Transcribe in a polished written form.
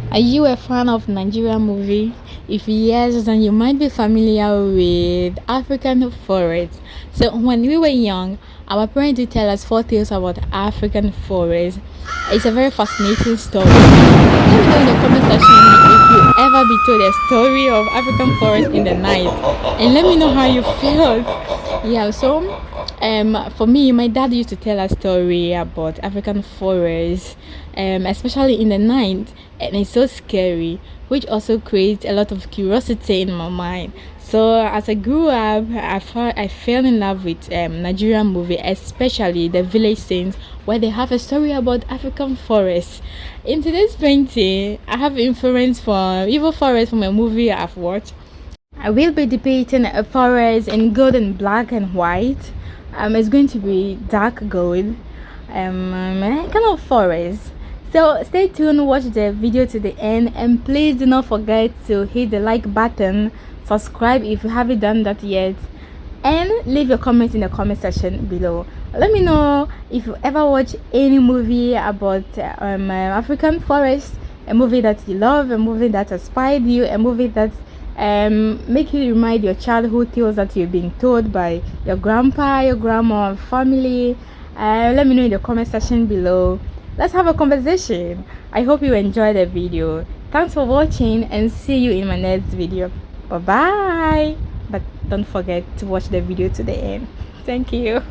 Are you a fan of Nigerian movie? If yes, then you might be familiar with African forests. So when we were young, our parents did tell us four tales about African forests. It's a very fascinating story. Let me know in the comment section if you ever be told a story of African forest in the night, and let me know how you felt. Yeah, so for me, my dad used to tell a story about African forests, especially in the night, and it's so scary, which also creates a lot of curiosity in my mind. So as I grew up, I fell in love with Nigerian movie, especially the village scenes where they have a story about African forests. In today's painting, I have influence from evil forest from a movie I've watched. I will be depicting a forest in gold and black and white. It's going to be dark gold, kind of forest. So stay tuned, watch the video to the end, and please do not forget to hit the like button, subscribe if you haven't done that yet, and leave your comments in the comment section below. Let me know if you ever watch any movie about African forest, a movie that you love, a movie that inspired you, a movie that make you remind your childhood tales that you've been told by your grandpa, your grandma, family. Let me know in the comment section below. Let's have a conversation. I hope you enjoyed the video. Thanks for watching, and see you in my next video. Bye bye. But don't forget to watch the video to the end. Thank you.